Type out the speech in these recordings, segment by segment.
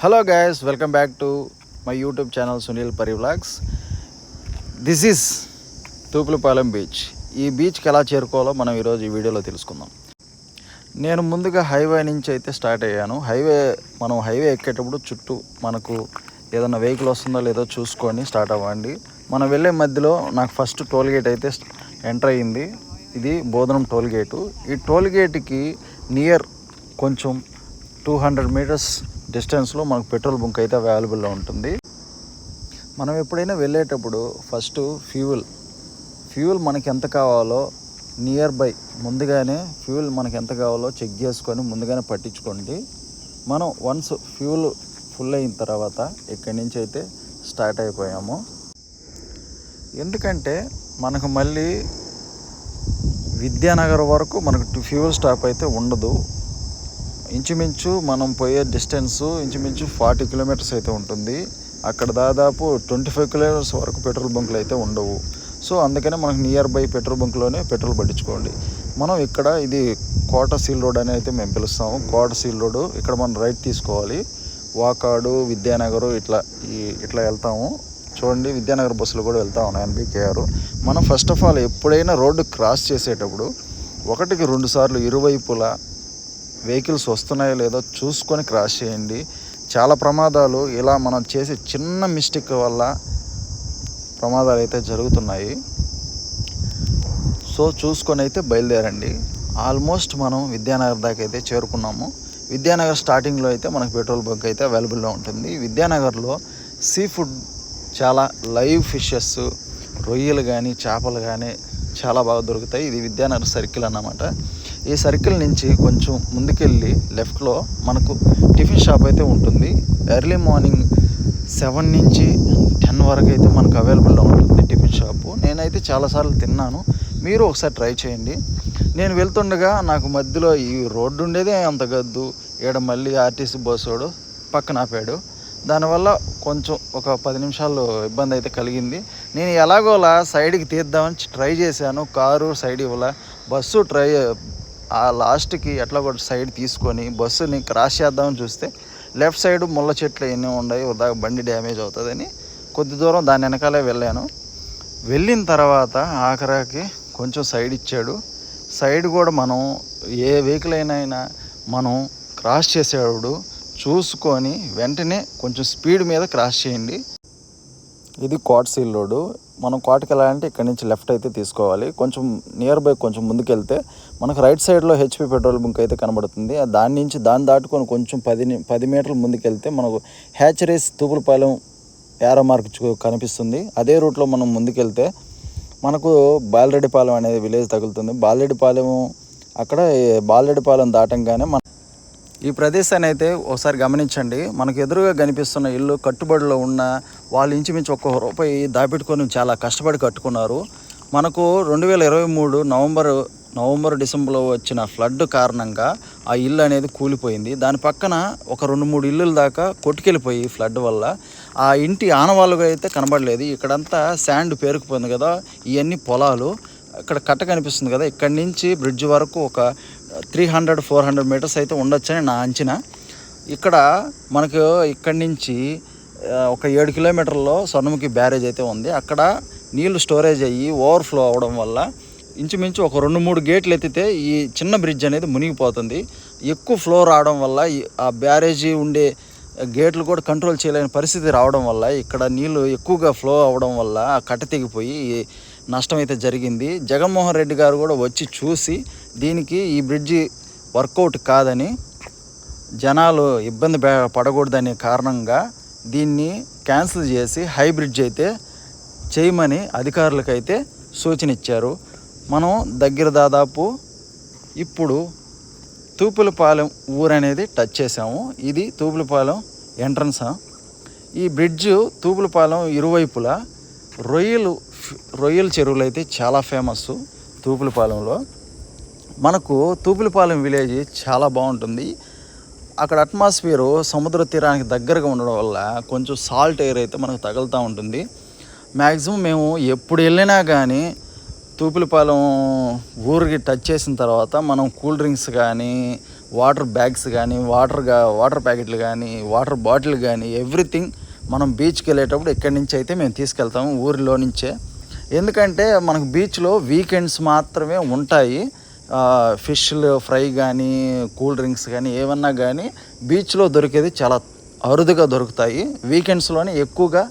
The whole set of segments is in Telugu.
Hello guys, welcome back to my YouTube channel Sunil Pari vlogs. This is Thupulapalem beach. ఈ బీచ్కి ఎలా చేరుకోవాలో మనం ఈరోజు ఈ వీడియోలో తెలుసుకుందాం. నేను ముందుగా హైవే నుంచి అయితే స్టార్ట్ అయ్యాను. మనం హైవే ఎక్కేటప్పుడు చుట్టూ మనకు ఏదైనా వెహికల్ వస్తుందో లేదో చూసుకొని స్టార్ట్ అవ్వండి. మనం వెళ్ళే మధ్యలో నాకు ఫస్ట్ టోల్ గేట్ అయితే ఎంటర్ అయ్యింది. ఇది బోధనం టోల్ గేటు. ఈ టోల్ గేట్కి నియర్ కొంచెం 200 మీటర్స్ డిస్టెన్స్లో మనకు పెట్రోల్ బంక్ అయితే అవైలబుల్లో ఉంటుంది. మనం ఎప్పుడైనా వెళ్ళేటప్పుడు ఫస్ట్ ఫ్యూల్ మనకి ఎంత కావాలో నియర్ బై ముందుగానే ఫ్యూల్ మనకి ఎంత కావాలో చెక్ చేసుకొని ముందుగానే పట్టించుకోండి. మనం వన్స్ ఫ్యూల్ ఫుల్ అయిన తర్వాత ఇక్కడి నుంచి అయితే స్టార్ట్ అయిపోయాము. ఎందుకంటే మనకు మళ్ళీ విద్యానగర్ వరకు మనకు ఫ్యూల్ స్టాప్ అయితే ఉండదు. ఇంచుమించు మనం పోయే డిస్టెన్సు ఇంచుమించు 40 కిలోమీటర్స్ అయితే ఉంటుంది. అక్కడ దాదాపు 25 కిలోమీటర్స్ వరకు పెట్రోల్ బంకులు అయితే ఉండవు. సో అందుకనే మనకు నియర్ బై పెట్రోల్ బంక్లోనే పెట్రోల్ పట్టించుకోండి. మనం ఇక్కడ ఇది కోట సీల్ రోడ్ అని అయితే మేము పిలుస్తాము. కోట సీల్ రోడ్ ఇక్కడ మనం రైట్ తీసుకోవాలి. వాకాడు, విద్యానగర్ ఇట్లా వెళ్తాము. చూడండి, విద్యానగర్ బస్సులు కూడా వెళ్తా ఉన్నాయి NBKR. మనం ఫస్ట్ ఆఫ్ ఆల్ ఎప్పుడైనా రోడ్డు క్రాస్ చేసేటప్పుడు 1-2 సార్లు ఇరువైపులా వెహికల్స్ వస్తున్నాయో లేదో చూసుకొని క్రాస్ చేయండి. చాలా ప్రమాదాలు ఇలా మనం చేసే చిన్న మిస్టేక్ వల్ల ప్రమాదాలు అయితే జరుగుతున్నాయి. సో చూసుకొని అయితే బయలుదేరండి. ఆల్మోస్ట్ మనం విద్యానగర్ దాకా అయితే చేరుకున్నాము. విద్యానగర్ స్టార్టింగ్లో అయితే మనకు పెట్రోల్ బంక్ అయితే అవైలబుల్లో ఉంటుంది. విద్యానగర్లో సీ ఫుడ్ చాలా లైవ్ ఫిషెస్, రొయ్యలు కానీ చేపలు కానీ చాలా బాగా దొరుకుతాయి. ఇది విద్యానగర్ సర్కిల్ అన్నమాట. ఈ సర్కిల్ నుంచి కొంచెం ముందుకెళ్ళి లెఫ్ట్లో మనకు టిఫిన్ షాప్ అయితే ఉంటుంది. ఎర్లీ మార్నింగ్ 7 నుంచి 10 వరకు అయితే మనకు అవైలబుల్లో ఉంటుంది టిఫిన్ షాపు. నేనైతే చాలాసార్లు తిన్నాను, మీరు ఒకసారి ట్రై చేయండి. నేను వెళ్తుండగా నాకు మధ్యలో ఈ రోడ్డు ఉండేదే అంత గద్దు, ఈడ మళ్ళీ ఆర్టీసీ బస్సోడు పక్కన ఆపాడు. దానివల్ల కొంచెం ఒక 10 నిమిషాలు ఇబ్బంది అయితే కలిగింది. నేను ఎలాగోలా సైడ్కి తీద్దామని ట్రై చేశాను. కారు సైడ్ ఇవ్వాల, బస్సు ఆ లాస్ట్కి ఎట్లా కూడా సైడ్ తీసుకొని బస్సుని క్రాస్ చేద్దామని చూస్తే లెఫ్ట్ సైడ్ ముళ్ళ చెట్లు ఎన్ని ఉన్నాయి, దాకా బండి డ్యామేజ్ అవుతుందని కొద్ది దూరం దాని వెనకాలే వెళ్ళాను. వెళ్ళిన తర్వాత ఆఖరికి కొంచెం సైడ్ ఇచ్చాడు. సైడ్ కూడా మనం ఏ వెహికల్ అయినా మనం క్రాస్ చేసేవాడు చూసుకొని వెంటనే కొంచెం స్పీడ్ మీద క్రాస్ చేయండి. ఇది కోట సీల్ రోడ్డు. మనం కోటకి వెళ్ళాలంటే ఇక్కడ నుంచి లెఫ్ట్ అయితే తీసుకోవాలి. కొంచెం నియర్ బై కొంచెం ముందుకెళ్తే మనకు రైట్ సైడ్లో HP పెట్రోల్ బంక్ అయితే కనబడుతుంది. దాన్ని దాటుకొని కొంచెం 10 మీటర్లు ముందుకెళ్తే మనకు హ్యాచరీస్ తూపులపాలెం యారో మార్క్ కనిపిస్తుంది. అదే రూట్లో మనం ముందుకెళ్తే మనకు బాలరెడ్డిపాలెం అనేది విలేజ్ తగులుతుంది. బాలరెడ్డిపాలెం దాటంగానే ఈ ప్రదేశాన్ని అయితే ఒకసారి గమనించండి. మనకు ఎదురుగా కనిపిస్తున్న ఇల్లు కట్టుబడిలో ఉన్న వాళ్ళు ఇంచుమించు ₹1 దాపెట్టుకొని చాలా కష్టపడి కట్టుకున్నారు. మనకు 2023 నవంబర్ డిసెంబర్లో వచ్చిన ఫ్లడ్ కారణంగా ఆ ఇల్లు అనేది కూలిపోయింది. దాని పక్కన ఒక 2-3 ఇల్లుల దాకా కొట్టుకెళ్ళిపోయి ఫ్లడ్ వల్ల ఆ ఇంటి ఆనవాళ్ళుగా అయితే కనబడలేదు. ఇక్కడంతా శాండ్ పేరుకుపోయింది కదా, ఇవన్నీ పొలాలు. ఇక్కడ కట్ట కనిపిస్తుంది కదా, ఇక్కడి నుంచి బ్రిడ్జ్ వరకు ఒక 300-400 మీటర్స్ అయితే ఉండొచ్చని నా అంచనా. ఇక్కడ మనకు ఇక్కడి నుంచి ఒక 7 కిలోమీటర్లో స్వర్ణముఖి బ్యారేజ్ అయితే ఉంది. అక్కడ నీళ్లు స్టోరేజ్ అయ్యి ఓవర్ఫ్లో అవడం వల్ల ఇంచుమించు ఒక 2-3 గేట్లు ఎత్తితే ఈ చిన్న బ్రిడ్జ్ అనేది మునిగిపోతుంది. ఎక్కువ ఫ్లో రావడం వల్ల ఆ బ్యారేజీ ఉండే గేట్లు కూడా కంట్రోల్ చేయలేని పరిస్థితి రావడం వల్ల ఇక్కడ నీళ్లు ఎక్కువగా ఫ్లో అవడం వల్ల ఆ కట్ట తెగిపోయి నష్టం అయితే జరిగింది. జగన్మోహన్ రెడ్డి గారు కూడా వచ్చి చూసి దీనికి ఈ బ్రిడ్జి వర్కౌట్ కాదని, జనాలు ఇబ్బంది పడకూడదనే కారణంగా దీన్ని క్యాన్సిల్ చేసి హై బ్రిడ్జ్ అయితే చేయమని అధికారులకైతే సూచన ఇచ్చారు. మనం దాదాపు ఇప్పుడు తూపులపాలెం ఊరు అనేది టచ్ చేసాము. ఇది తూపులపాలెం ఎంట్రన్స్. ఈ బ్రిడ్జ్ తూపులపాలెం ఇరువైపులా రొయ్యల చెరువులు అయితే చాలా ఫేమస్ తూపులపాలెంలో. మనకు తూపులపాలెం విలేజ్ చాలా బాగుంటుంది. అక్కడ అట్మాస్ఫియరు సముద్ర తీరానికి దగ్గరగా ఉండడం వల్ల కొంచెం సాల్ట్ ఎయిర్ అయితే మనకు తగులుతూ ఉంటుంది. మ్యాక్సిమం మేము ఎప్పుడు వెళ్ళినా కానీ తూపులపాలెం ఊరికి టచ్ చేసిన తర్వాత మనం కూల్ డ్రింక్స్ కానీ వాటర్ బ్యాగ్స్ కానీ వాటర్ ప్యాకెట్లు కానీ వాటర్ బాటిల్ కానీ ఎవ్రీథింగ్ మనం బీచ్కి వెళ్ళేటప్పుడు ఇక్కడి నుంచి అయితే మేము తీసుకెళ్తాము, ఊరిలో నుంచే. ఎందుకంటే మనకు బీచ్లో వీకెండ్స్ మాత్రమే ఉంటాయి. ఫిష్లు ఫ్రై కానీ కూల్ డ్రింక్స్ కానీ ఏమన్నా కానీ బీచ్లో దొరికేది చాలా అరుదుగా దొరుకుతాయి. వీకెండ్స్లోనే ఎక్కువగా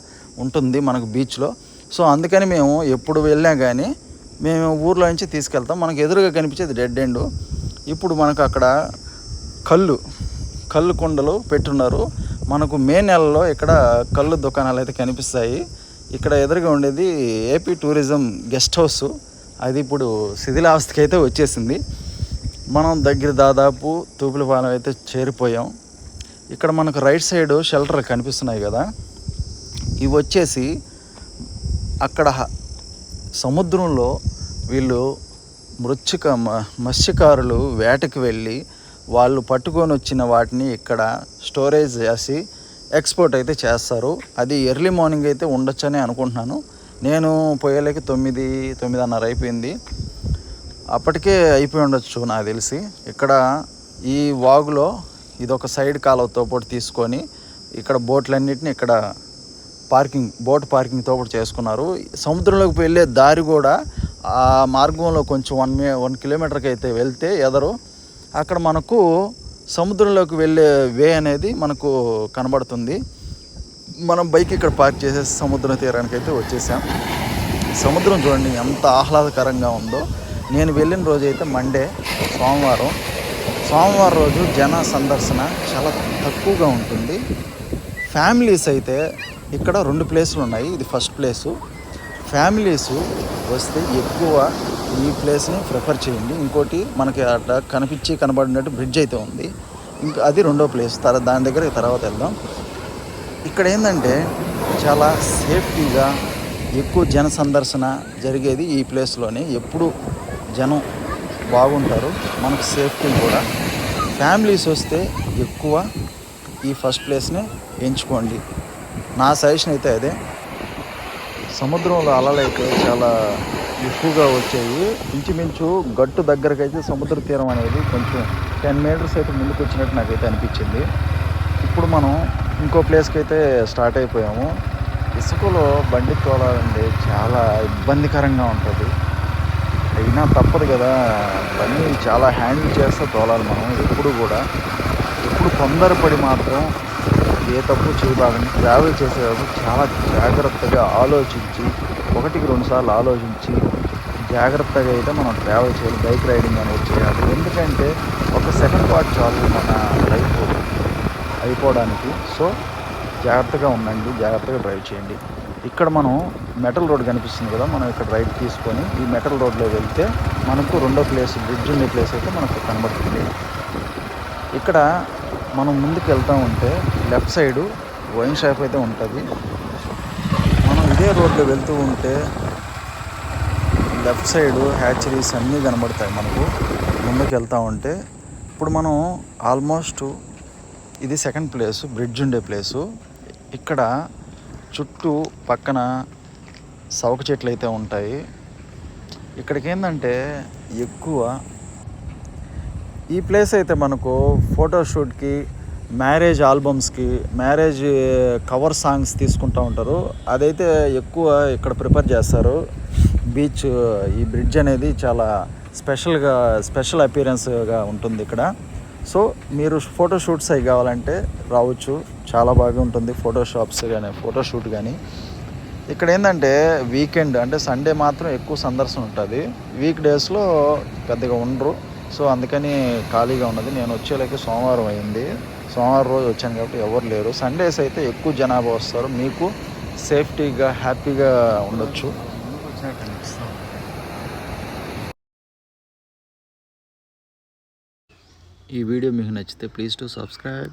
ఉంటుంది మనకు బీచ్లో. సో అందుకని మేము ఎప్పుడు వెళ్ళినా కానీ మేము ఊర్లో నుంచి తీసుకెళ్తాం. మనకు ఎదురుగా కనిపించేది డెడ్ ఎండ్. ఇప్పుడు మనకు అక్కడ కళ్ళు కుండలు పెట్టున్నారు. మనకు మే నెలలో ఇక్కడ కళ్ళు దుకాణాలు అయితే కనిపిస్తాయి. ఇక్కడ ఎదురుగా ఉండేది ఏపీ టూరిజం గెస్ట్ హౌస్. అది ఇప్పుడు శిథిలావస్థకి అయితే వచ్చేసింది. మనం దాదాపు తూపులపాలెం అయితే చేరిపోయాం. ఇక్కడ మనకు రైట్ సైడ్ షెల్టర్లు కనిపిస్తున్నాయి కదా, ఇవి వచ్చేసి అక్కడ సముద్రంలో వీళ్ళు మత్స్యకారులు వేటకి వెళ్ళి వాళ్ళు పట్టుకొని వచ్చిన వాటిని ఇక్కడ స్టోరేజ్ చేసి ఎక్స్పోర్ట్ అయితే చేస్తారు. అది ఎర్లీ మార్నింగ్ అయితే ఉండొచ్చని అనుకుంటున్నాను. నేను పోయేలేక 9:30 అయిపోయింది. అప్పటికే అయిపోయి ఉండొచ్చు నాకు తెలిసి. ఇక్కడ ఈ వాగులో ఇదొక సైడ్ కాలువతో పాటు తీసుకొని ఇక్కడ బోట్లన్నిటిని ఇక్కడ బోట్ పార్కింగ్తో పాటు చేసుకున్నారు. సముద్రంలోకి వెళ్ళే దారి కూడా ఆ మార్గంలో కొంచెం 1 కిలోమీటర్కి అయితే వెళ్తే అక్కడ మనకు సముద్రంలోకి వెళ్ళే వే అనేది మనకు కనబడుతుంది. మనం బైక్ ఇక్కడ పార్క్ చేసేసి సముద్ర తీరానికి అయితే వచ్చేసాం. సముద్రం చూడండి ఎంత ఆహ్లాదకరంగా ఉందో. నేను వెళ్ళిన రోజు అయితే మండే, సోమవారం రోజు జన సందర్శన చాలా తక్కువగా ఉంటుంది. ఫ్యామిలీస్ అయితే ఇక్కడ 2 ప్లేసులు ఉన్నాయి. ఇది ఫస్ట్ ప్లేసు. ఫ్యామిలీస్ వస్తే ఎక్కువ ఈ ప్లేస్ని ప్రిఫర్ చేయండి. ఇంకోటి మనకి అట్లా కనబడినట్టు బ్రిడ్జ్ అయితే ఉంది, ఇంకా అది 2వ ప్లేస్. దాని దగ్గర తర్వాత వెళ్దాం. ఇక్కడ ఏంటంటే చాలా సేఫ్టీగా ఎక్కువ జన సందర్శన జరిగేది ఈ ప్లేస్లోనే. ఎప్పుడు జనం బాగుంటారు, మనకు సేఫ్టీ కూడా. ఫ్యామిలీస్ వస్తే ఎక్కువ ఈ ఫస్ట్ ప్లేస్ని ఎంచుకోండి. నా సజెషన్ అయితే అదే. సముద్రంలో అలలు అయితే చాలా ఎక్కువగా వచ్చాయి. ఇంచుమించు గట్టు దగ్గరకు అయితే సముద్ర తీరం అనేది కొంచెం 10 మీటర్స్ అయితే ముందుకు వచ్చినట్టు నాకైతే అనిపించింది. ఇప్పుడు మనం ఇంకో ప్లేస్కి అయితే స్టార్ట్ అయిపోయాము. ఇసుకలో బండి తోలాలంటే చాలా ఇబ్బందికరంగా ఉంటుంది. అయినా తప్పదు కదా, బండి చాలా హ్యాండిల్ చేస్తే తోలాలి మనం. ఎప్పుడు తొందరపడి మాత్రం ఏ తప్పు చేయబాగండి. ట్రావెల్ చేసేటప్పుడు చాలా జాగ్రత్తగా ఆలోచించి 1-2 సార్లు ఆలోచించి జాగ్రత్తగా అయితే మనం ట్రావెల్ చేయాలి. బైక్ రైడింగ్ అనేది చేయాలి. ఎందుకంటే ఒక సెకండ్ పార్ట్ చాలు మన లైఫ్ అయిపోవడానికి. సో జాగ్రత్తగా ఉండండి, జాగ్రత్తగా డ్రైవ్ చేయండి. ఇక్కడ మనం మెటల్ రోడ్ కనిపిస్తుంది కదా, మనం ఇక్కడ రైట్ తీసుకొని ఈ మెటల్ రోడ్లో వెళ్తే మనకు 2వ ప్లేస్, బ్రిడ్జ్ ఉండే ప్లేస్ అయితే మనకు కనబడుతుంది. ఇక్కడ మనం ముందుకు వెళ్తూ ఉంటే లెఫ్ట్ సైడు వైన్ షాప్ అయితే ఉంటుంది. మనం ఇదే రోడ్లో వెళ్తూ ఉంటే లెఫ్ట్ సైడు హ్యాచరీస్ అన్నీ కనబడతాయి మనకు ముందుకు వెళ్తూ ఉంటే. ఇప్పుడు మనం ఆల్మోస్ట్ ఇది సెకండ్ ప్లేసు, బ్రిడ్జ్ ఉండే ప్లేసు. ఇక్కడ చుట్టూ పక్కన సవక చెట్లు అయితే ఉంటాయి. ఇక్కడికి ఏంటంటే ఎక్కువ ఈ ప్లేస్ అయితే మనకు ఫోటోషూట్కి, మ్యారేజ్ ఆల్బమ్స్కి, మ్యారేజ్ కవర్ సాంగ్స్ తీసుకుంటూ ఉంటారు. అదైతే ఎక్కువ ఇక్కడ ప్రిపేర్ చేస్తారు. ఈ బ్రిడ్జ్ అనేది చాలా స్పెషల్ అపీరెన్స్గా ఉంటుంది ఇక్కడ. సో మీరు ఫోటోషూట్స్ అవి కావాలంటే రావచ్చు, చాలా బాగా ఉంటుంది. ఫోటోషూట్ కానీ. ఇక్కడ ఏంటంటే వీకెండ్ అంటే సండే మాత్రం ఎక్కువ సందర్శన ఉంటుంది. వీక్ డేస్లో పెద్దగా ఉండరు. సో అందుకని ఖాళీగా ఉన్నది. నేను వచ్చేలాగే సోమవారం అయింది. సోమవారం రోజు వచ్చాను కాబట్టి ఎవరు లేరు. సండేస్ అయితే ఎక్కువ జనాభా వస్తారు. మీకు సేఫ్టీగా హ్యాపీగా ఉండొచ్చు. ఈ వీడియో మీకు నచ్చితే ప్లీజ్ టు సబ్స్క్రైబ్.